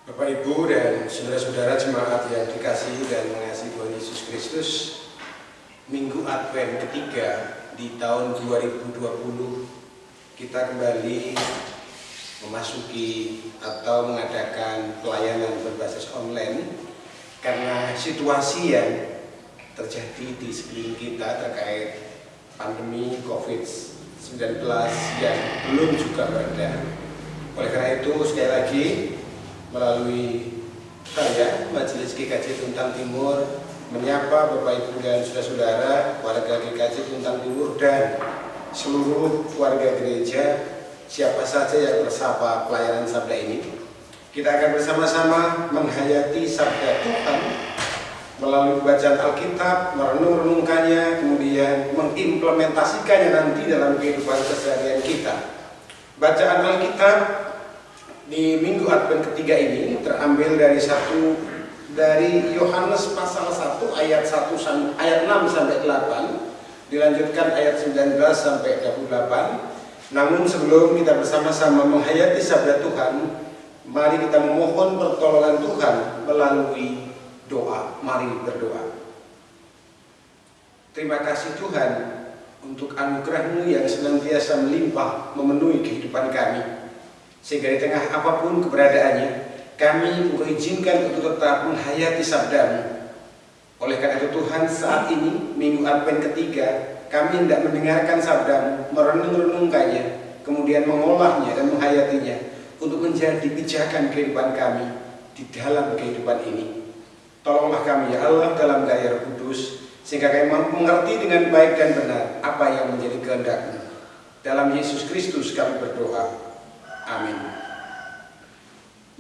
Bapak Ibu dan saudara-saudara jemaat yang dikasihi dan mengasihi Tuhan Yesus Kristus, Minggu Advent ketiga di tahun 2020 kita kembali memasuki atau mengadakan pelayanan berbasis online karena situasi yang terjadi di sekeliling kita terkait pandemi COVID-19 yang belum juga mereda. Oleh karena itu sekali lagi melalui saya, Majelis GKJ Tuntang Timur, menyapa Bapak Ibu dan saudara-saudara warga GKJ Tuntang Timur dan seluruh warga gereja, siapa saja yang bersama pelayanan sabda ini. Kita akan bersama-sama menghayati sabda Tuhan melalui bacaan Alkitab, merenung-renungkannya, kemudian mengimplementasikannya nanti dalam kehidupan keseharian kita. Bacaan Alkitab di Minggu Advent ketiga ini terambil dari Yohanes pasal 1 ayat 6 sampai 8, dilanjutkan ayat 19 sampai 28. Namun sebelum kita bersama-sama menghayati sabda Tuhan, mari kita memohon pertolongan Tuhan melalui doa. Mari berdoa. Terima kasih Tuhan untuk anugerah-Mu yang senantiasa melimpah memenuhi kehidupan kami, sehingga di tengah apapun keberadaannya, kami Engkau izinkan untuk tetap menghayati sabda-Mu. Oleh karena itu Tuhan, saat ini Minggu Advent ketiga, kami hendak mendengarkan sabda-Mu, merenung-renungkannya, kemudian mengolahnya dan menghayatinya untuk menjadi pijakan kehidupan kami di dalam kehidupan ini. Tolonglah kami ya Allah dalam karya Roh Kudus, sehingga kami mampu mengerti dengan baik dan benar apa yang menjadi kehendak-Mu. Dalam Yesus Kristus kami berdoa. Amin.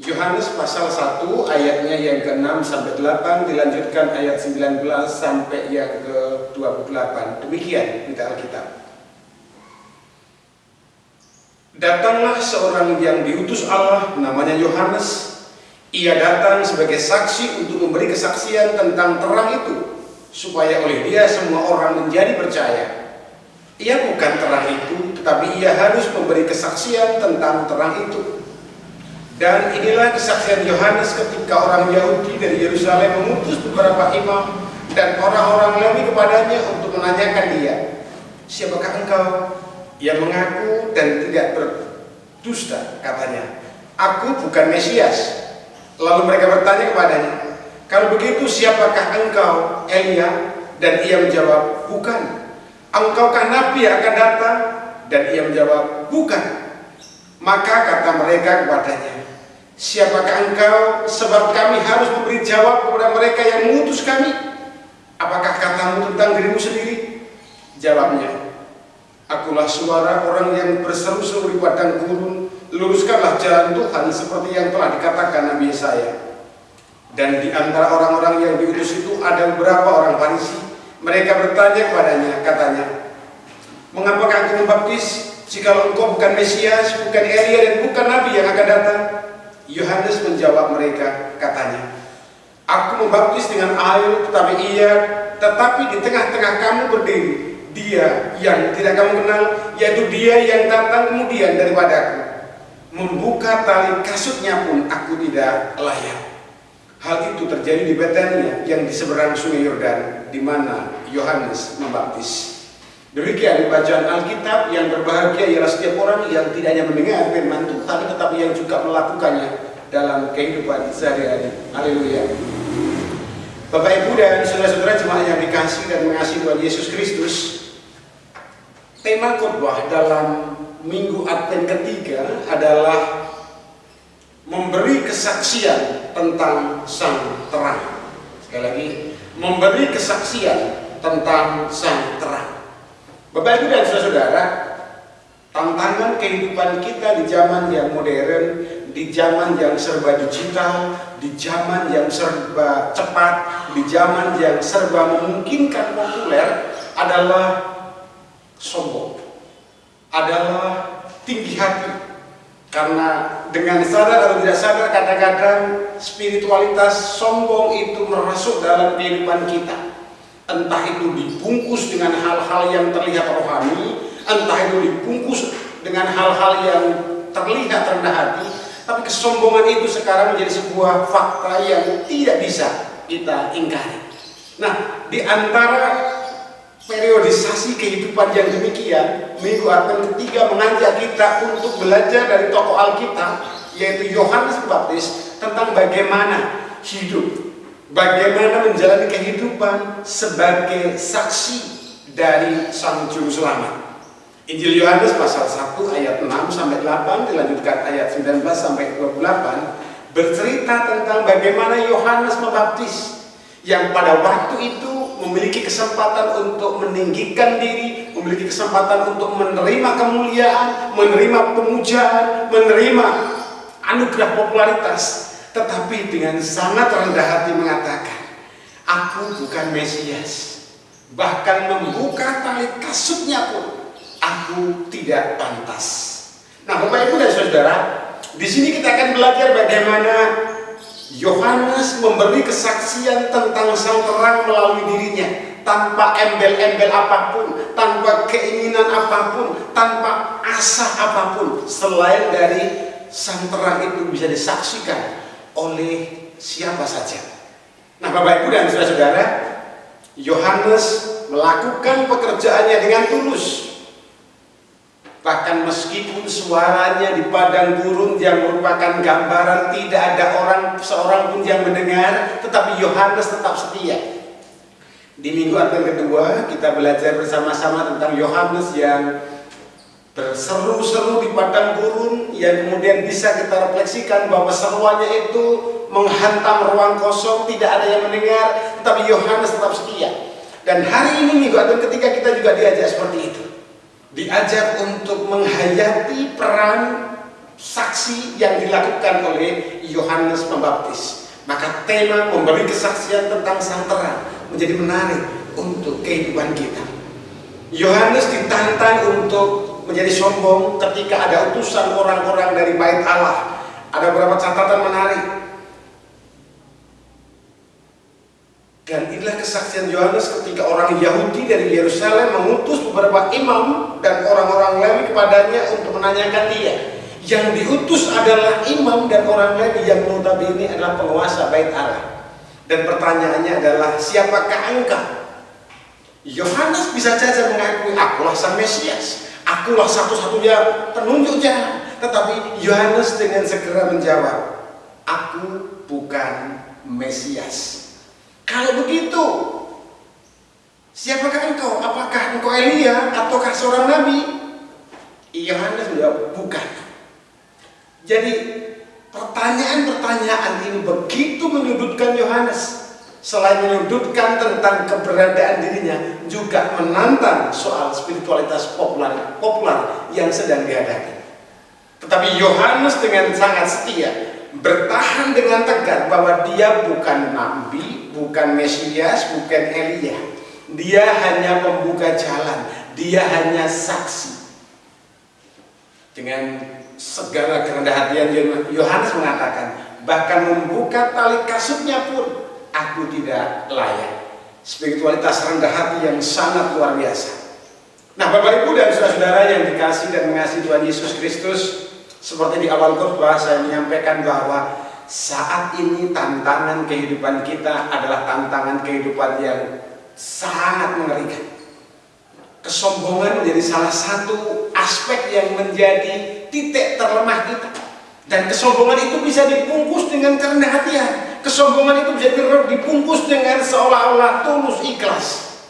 Yohanes pasal 1 ayatnya yang ke-6 sampai 8, dilanjutkan ayat 19 sampai yang ke-28. Demikian kita Alkitab. Datanglah seorang yang diutus Allah, namanya Yohanes. Ia datang sebagai saksi untuk memberi kesaksian tentang terang itu, supaya oleh dia semua orang menjadi percaya. Ia bukan terang itu, tetapi ia harus memberi kesaksian tentang terang itu. Dan inilah kesaksian Yohanes ketika orang Yahudi dari Yerusalem mengutus beberapa imam dan orang-orang Lewi kepadanya untuk menanyakan dia, "Siapakah engkau?" Ia mengaku dan tidak berdusta, katanya, "Aku bukan Mesias." Lalu mereka bertanya kepadanya, "Kalau begitu siapakah engkau, Elia?" Dan ia menjawab, "Bukan." "Engkaukah nabi yang akan datang?" Dan ia menjawab, "Bukan." Maka kata mereka kepadanya, "Siapakah engkau? Sebab kami harus memberi jawab kepada mereka yang mengutus kami. Apakah katamu tentang dirimu sendiri?" Jawabnya, "Akulah suara orang yang berseru-seru di padang gurun, luruskanlah jalan Tuhan seperti yang telah dikatakan Nabi Yesaya." Dan di antara orang-orang yang diutus itu ada beberapa orang Farisi. Mereka bertanya kepadanya, katanya, "Mengapakah engkau membaptis jikalau engkau bukan Mesias, bukan Elia, dan bukan Nabi yang akan datang?" Yohanes menjawab mereka, katanya, "Aku membaptis dengan air, tetapi di tengah-tengah kamu berdiri Dia yang tidak kamu kenal, yaitu Dia yang datang kemudian daripadaku. Membuka tali kasutnya pun aku tidak layak." Hal itu terjadi di Betania yang di seberang sungai Yordan, di mana Yohanes membaptis. Demikian bacaan Alkitab. Yang berbahagia ialah setiap orang yang tidak hanya mendengar firman Tuhan, tetapi yang juga melakukannya dalam kehidupan sehari-hari. Haleluya. Bapak Ibu dan saudara-saudara jemaat yang dikasihi dan mengasihi Tuhan Yesus Kristus, tema khotbah dalam Minggu Advent ketiga adalah memberi kesaksian tentang Sang Terang. Sekali lagi, memberi kesaksian tentang Sang Terang. Bapak Ibu dan saudara-saudara, tantangan kehidupan kita di zaman yang modern, di zaman yang serba digital, di zaman yang serba cepat, di zaman yang serba memungkinkan populer adalah sombong, adalah tinggi hati. Karena dengan sadar atau tidak sadar, kadang-kadang spiritualitas sombong itu merasuk dalam kehidupan kita. Entah itu dibungkus dengan hal-hal yang terlihat rohani, entah itu dibungkus dengan hal-hal yang terlihat rendah hati, Tapi kesombongan itu sekarang menjadi sebuah fakta yang tidak bisa kita ingkari. Nah, di antara periodisasi kehidupan yang demikian, Minggu Advent ketiga mengajak kita untuk belajar dari tokoh Alkitab, yaitu Yohanes Pembaptis, tentang bagaimana hidup, bagaimana menjalani kehidupan sebagai saksi dari Sang Juru Selamat. Injil Yohanes pasal 1 ayat 6 sampai 8 dilanjutkan ayat 19 sampai 28 bercerita tentang bagaimana Yohanes Pembaptis yang pada waktu itu memiliki kesempatan untuk meninggikan diri, memiliki kesempatan untuk menerima kemuliaan, menerima pemujaan, menerima anugerah popularitas, tetapi dengan sangat rendah hati mengatakan, aku bukan Mesias, bahkan membuka tali kasutnya pun aku tidak pantas. Nah, Bapak Ibu dan Saudara, di sini kita akan belajar bagaimana Yohanes memberi kesaksian tentang Sang Terang melalui dirinya, tanpa embel-embel apapun, tanpa keinginan apapun, tanpa asa apapun, selain dari Sang Terang itu bisa disaksikan oleh siapa saja. Nah, Bapak Ibu dan Saudara, Yohanes melakukan pekerjaannya dengan tulus. Bahkan meskipun suaranya di padang gurun yang merupakan gambaran tidak ada seorang pun yang mendengar, tetapi Yohanes tetap setia. Di Minggu Advent kedua kita belajar bersama-sama tentang Yohanes yang berseru-seru di padang gurun, yang kemudian bisa kita refleksikan bahwa seruannya itu menghantam ruang kosong, tidak ada yang mendengar, tetapi Yohanes tetap setia. Dan hari ini Minggu Advent ketiga kita juga diajak seperti itu. Diajak untuk menghayati peran saksi yang dilakukan oleh Yohanes Pembaptis. Maka tema memberi kesaksian tentang Sang Terang menjadi menarik untuk kehidupan kita. Yohanes ditantang untuk menjadi sombong ketika ada utusan orang-orang dari Bait Allah. Ada beberapa catatan menarik. Dan inilah kesaksian Yohanes ketika orang Yahudi dari Yerusalem mengutus beberapa imam dan orang-orang Lewi kepadanya untuk menanyakan dia. Yang diutus adalah imam dan orang Lewi yang notabene adalah penguasa Bait Allah. Dan pertanyaannya adalah, siapakah engkau? Yohanes bisa saja mengakui, akulah Sang Mesias, akulah satu-satunya penunjuk jalan. Tetapi Yohanes dengan segera menjawab, aku bukan Mesias. Kalau begitu, siapakah engkau? Apakah engkau Elia ataukah seorang nabi? Yohanes menjawab, bukan. Jadi pertanyaan-pertanyaan ini begitu menyudutkan Yohanes. Selain menyudutkan tentang keberadaan dirinya, juga menantang soal spiritualitas populer yang sedang dihadapi. Tetapi Yohanes dengan sangat setia bertahan dengan tegar bahwa dia bukan nabi, bukan Mesias, bukan Elia. Dia hanya pembuka jalan, dia hanya saksi. Dengan segala kerendah hatian Yohanes mengatakan, bahkan membuka tali kasutnya pun aku tidak layak. Spiritualitas rendah hati yang sangat luar biasa. Nah, Bapak Ibu dan saudara yang dikasih dan mengasihi Tuhan Yesus Kristus, seperti di awal khotbah saya menyampaikan bahwa saat ini tantangan kehidupan kita adalah tantangan kehidupan yang sangat mengerikan. Kesombongan menjadi salah satu aspek yang menjadi titik terlemah kita. Dan kesombongan itu bisa dibungkus dengan kerendahan hatian. Kesombongan itu bisa dibungkus dengan seolah-olah tulus ikhlas.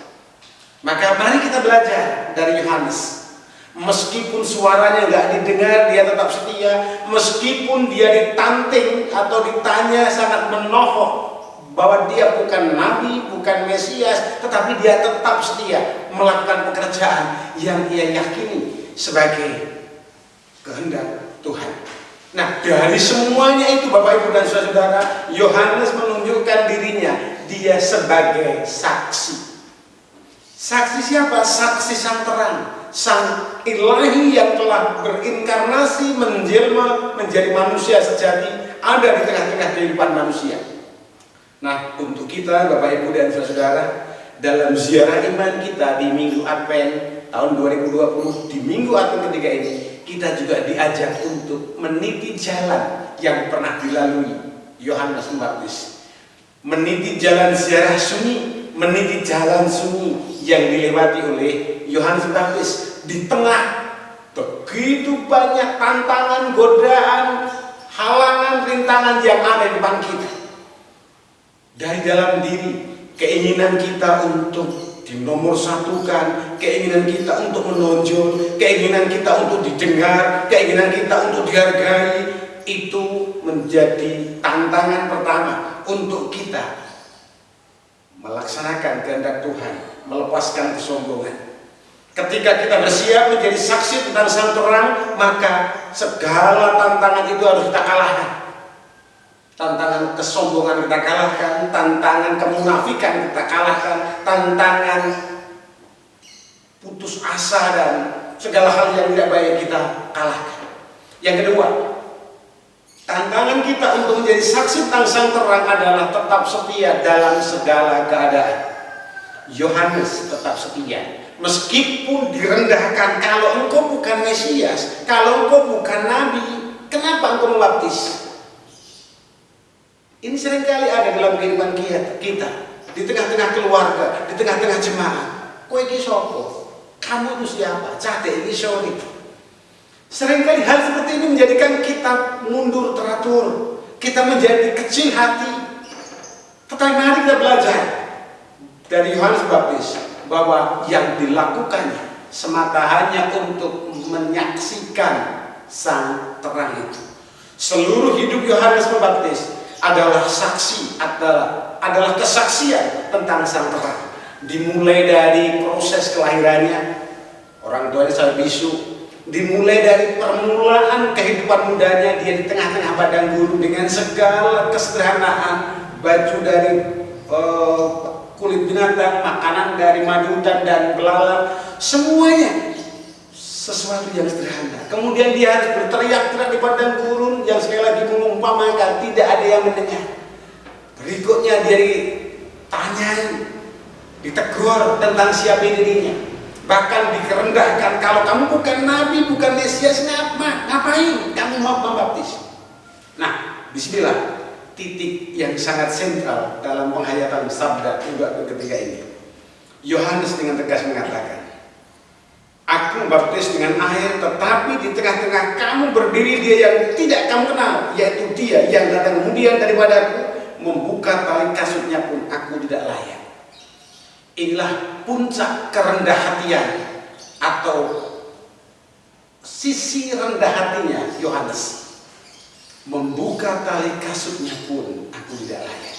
Maka mari kita belajar dari Yohanes. Meskipun suaranya nggak didengar, dia tetap setia. Meskipun dia ditanting atau ditanya sangat menohok bahwa dia bukan nabi, bukan Mesias, tetapi dia tetap setia melakukan pekerjaan yang ia yakini sebagai kehendak Tuhan. Nah, dari semuanya itu Bapak Ibu dan Saudara, Yohanes menunjukkan dirinya dia sebagai saksi. Saksi siapa? Saksi Sang Terang, Sang Ilahi yang telah berinkarnasi, menjelma menjadi manusia sejati, ada di tengah-tengah kehidupan manusia. Nah, untuk kita Bapak Ibu dan Saudara, dalam ziarah iman kita di Minggu Advent tahun 2020, di Minggu Advent ketiga ini, kita juga diajak untuk meniti jalan yang pernah dilalui Yohanes Pembaptis. Meniti jalan ziarah sunyi, meniti jalan sunyi yang dilewati oleh Yohanes Pembaptis di tengah begitu banyak tantangan, godaan, halangan, rintangan yang ada di depan kita. Dari dalam diri, keinginan kita untuk dinomorsatukan, keinginan kita untuk menonjol, keinginan kita untuk didengar, keinginan kita untuk dihargai, itu menjadi tantangan pertama untuk kita melaksanakan kehendak Tuhan, melepaskan kesombongan. Ketika kita bersiap menjadi saksi tentang Sang Terang, maka segala tantangan itu harus kita kalahkan. Tantangan kesombongan kita kalahkan, tantangan kemunafikan kita kalahkan, tantangan putus asa dan segala hal yang tidak baik kita kalahkan. Yang kedua, tantangan kita untuk menjadi saksi tentang Sang Terang adalah tetap setia dalam segala keadaan. Yohanes tetap setia. Meskipun direndahkan, kalau engkau bukan Mesias, kalau engkau bukan Nabi, kenapa engkau membaptis? Ini seringkali ada dalam kehidupan kita, di tengah-tengah keluarga, di tengah-tengah jemaat. Kowe iki sapa? Kamu itu siapa? Cate iki sori. Seringkali hal seperti ini menjadikan kita mundur teratur, kita menjadi kecil hati. Tetapi mari kita belajar dari Yohanes Pembaptis bahwa yang dilakukannya semata hanya untuk menyaksikan Sang Terang itu. Seluruh hidup Yohanes Pembaptis adalah saksi, adalah kesaksian tentang Sang Terang. Dimulai dari proses kelahirannya, orang tuanya saya bisu. Dimulai dari permulaan kehidupan mudanya, dia di tengah-tengah padang gurun dengan segala kesederhanaan, baju dari kulit binatang, makanan dari madu hutan dan belalang, semuanya sesuatu yang sederhana. Kemudian dia harus berteriak-teriak di padang gurun yang sekali lagi mengumpamakan tidak ada yang mendengar. Berikutnya dia ditanyai, ditegur tentang siapa dirinya, bahkan dikerendahkan. Kalau kamu bukan Nabi, bukan Mesias, ngapain kamu mau membaptis? Nah, bismillah titik yang sangat sentral dalam penghayatan sabda juga ketika ini. Yohanes dengan tegas mengatakan, aku membaptis dengan air, tetapi di tengah-tengah kamu berdiri dia yang tidak kamu kenal, yaitu dia yang datang kemudian daripadaku, membuka tali kasutnya pun aku tidak layak. Inilah puncak kerendah hatian atau sisi rendah hatinya Yohanes. Membuka tali kasutnya pun aku tidak layak.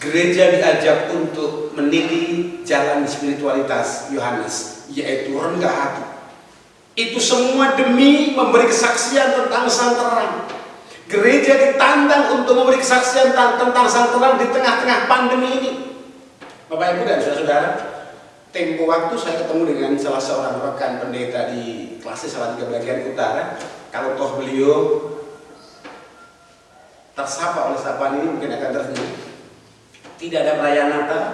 Gereja diajak untuk meniti jalan spiritualitas Yohanes, yaitu rendah hati. Itu semua demi memberi kesaksian tentang Sang Terang. Gereja ditantang untuk memberi kesaksian tentang Sang Terang di tengah-tengah pandemi ini. Bapak Ibu dan saudara-saudara, tempo waktu saya ketemu dengan salah seorang rekan pendeta di kelas Salatiga bagian utara. Kalau toh beliau tersapa oleh sapaan ini mungkin akan tersenyum. Tidak ada perayaan Natal,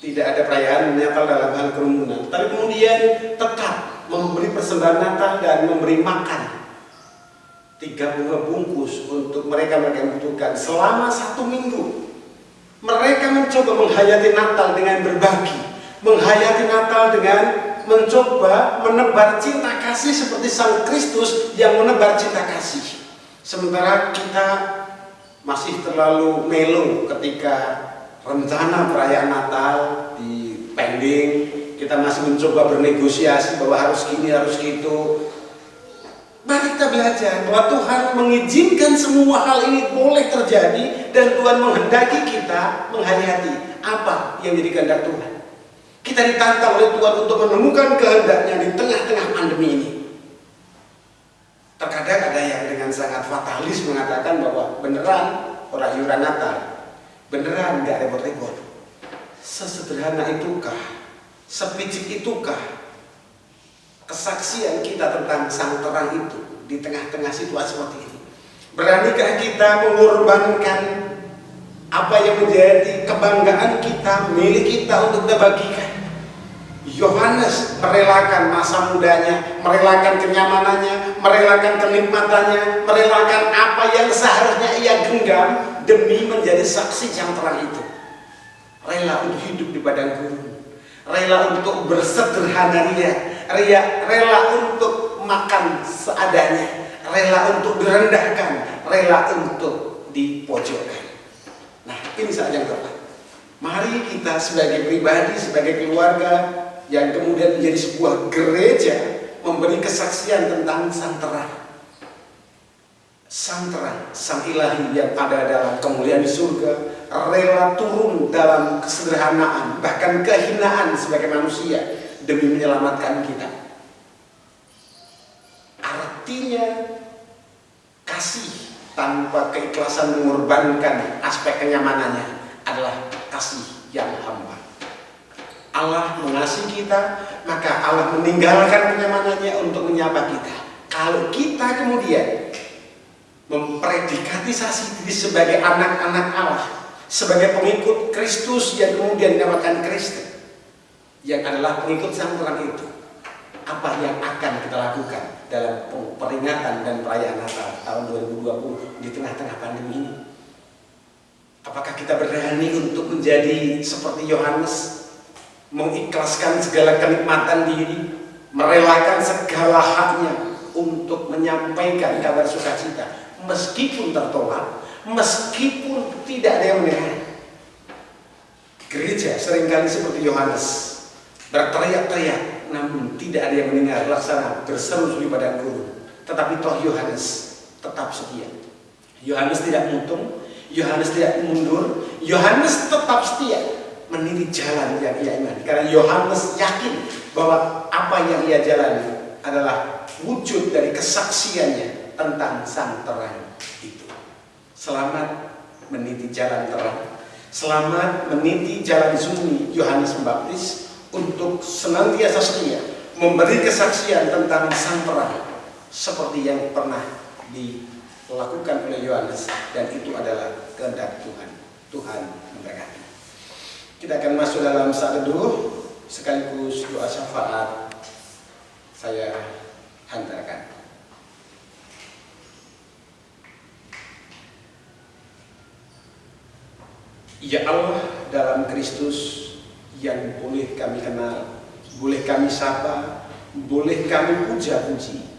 tidak ada perayaan Natal dalam hal kerumunan, tapi kemudian tetap memberi persembahan Natal dan memberi makan 30 bungkus untuk mereka yang membutuhkan selama 1 minggu. Mereka mencoba menghayati Natal dengan berbagi, menghayati Natal dengan mencoba menebar cinta kasih seperti Sang Kristus yang menebar cinta kasih. Sementara kita masih terlalu melo ketika rencana perayaan Natal di pending, kita masih mencoba bernegosiasi bahwa harus gini, harus gitu. Mari kita belajar bahwa Tuhan mengizinkan semua hal ini boleh terjadi dan Tuhan menghendaki kita menghayati apa yang jadi kehendak Tuhan. Kita ditantang oleh Tuhan untuk menemukan kehendaknya di tengah-tengah pandemi ini. Terkadang ada yang dengan sangat fatalis mengatakan bahwa beneran orang iuran Natal, beneran nggak repot-repot. Sesederhana itukah, sepicik itukah kesaksian kita tentang Sang Terang itu di tengah-tengah situasi seperti ini? Beranikah kita mengorbankan apa yang menjadi kebanggaan kita, milik kita untuk kita bagikan? Yohanes merelakan masa mudanya, merelakan kenyamanannya, merelakan kenikmatannya, merelakan apa yang seharusnya ia genggam demi menjadi saksi yang terang itu. Rela untuk hidup di padang gurun, rela untuk bersederhana rela untuk makan seadanya, rela untuk direndahkan, rela untuk dipojokkan. Nah, ini saat yang tepat. Mari kita sebagai pribadi, sebagai keluarga yang kemudian menjadi sebuah gereja memberi kesaksian tentang sang terang. Sang terang, sang ilahi yang ada dalam kemuliaan di surga, rela turun dalam kesederhanaan, bahkan kehinaan sebagai manusia demi menyelamatkan kita. Artinya kasih tanpa keikhlasan mengorbankan aspek kenyamanannya adalah kasih yang hamba. Allah mengasihi kita, maka Allah meninggalkan kenyamanannya untuk menyapa kita. Kalau kita kemudian mempredikatisasi diri sebagai anak-anak Allah, sebagai pengikut Kristus yang kemudian dinamakan Kristen, yang adalah pengikut sang terang itu, apa yang akan kita lakukan dalam peringatan dan perayaan Natal tahun 2020 di tengah-tengah pandemi ini? Apakah kita berani untuk menjadi seperti Yohanes, mengikhlaskan segala kenikmatan diri, merelakan segala haknya untuk menyampaikan kabar sukacita, meskipun tertolak, meskipun tidak ada yang mendengar? Gereja seringkali seperti Yohanes, berteriak-teriak, namun tidak ada yang mendengar, laksana berseru di padang gurun. Tetapi toh Yohanes tetap setia. Yohanes tidak mutung, Yohanes tidak mundur, Yohanes tetap setia meniti jalan yang ia imani. Karena Yohanes yakin bahwa apa yang ia jalani adalah wujud dari kesaksiannya tentang sang terang itu. Selamat meniti jalan terang, selamat meniti jalan sunyi Yohanes Pembaptis untuk senantiasa setia memberi kesaksian tentang sang terang seperti yang pernah dilakukan oleh Yohanes, dan itu adalah kehendak Tuhan. Tuhan memberkati. Kita akan masuk dalam saat teduh sekaligus doa syafaat saya hantarkan. Ya Allah, dalam Kristus yang boleh kami kenal, boleh kami sapa, boleh kami puja-puji,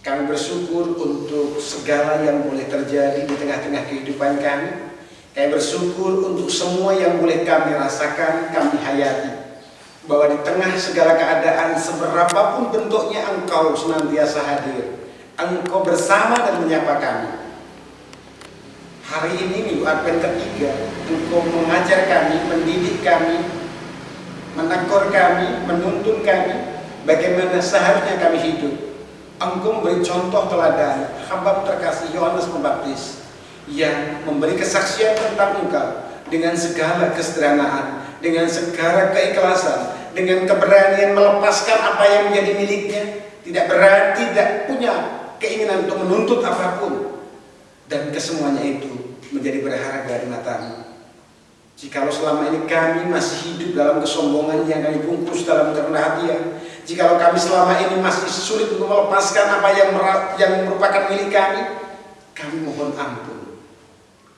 kami bersyukur untuk segala yang boleh terjadi di tengah-tengah kehidupan kami. Kami bersyukur untuk semua yang boleh kami rasakan, kami hayati, bahwa di tengah segala keadaan seberapapun bentuknya Engkau senantiasa hadir. Engkau bersama dan menyapa kami. Hari ini Minggu Advent ketiga, Engkau mengajar kami, mendidik kami, menegur kami, menuntun kami bagaimana seharusnya kami hidup. Engkau memberi contoh teladan hamba terkasih Yohanes Pembaptis yang memberi kesaksian tentang Engkau dengan segala kesederhanaan, dengan segala keikhlasan, dengan keberanian melepaskan apa yang menjadi miliknya, tidak punya keinginan untuk menuntut apapun, dan kesemuanya itu menjadi berharga di mata-Mu. Jikalau selama ini kami masih hidup dalam kesombongan yang kami bungkus dalam kerendahan hatian, jikalau kami selama ini masih sulit untuk melepaskan apa yang merupakan milik kami mohon ampun.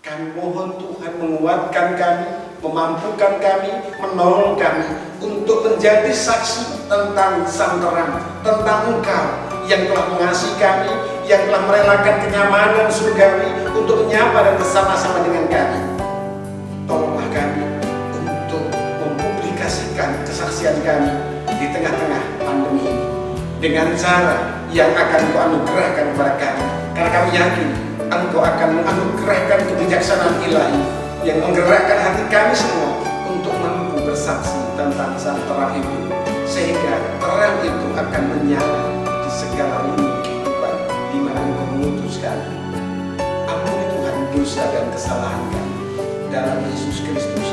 Kami mohon Tuhan menguatkan kami, memampukan kami, menolong kami untuk menjadi saksi tentang sang terang, tentang Engkau yang telah mengasihi kami, yang telah merelakan kenyamanan surgawi untuk menyapa dan bersama-sama dengan kami. Tolonglah kami untuk mempublikasikan kesaksian kami di tengah-tengah pandemi ini dengan cara yang akan Kau anugerahkan kepada kami, karena kami yakin Engkau akan menganugerahkan kebijaksanaan ilahi yang menggerakkan hati kami semua untuk mampu bersaksi tentang sang terang itu, sehingga terang itu akan menyala di segala lini kehidupan di mana Engkau mengutuskan. Ampuni Tuhan dosa dan kesalahan kami dalam Yesus Kristus.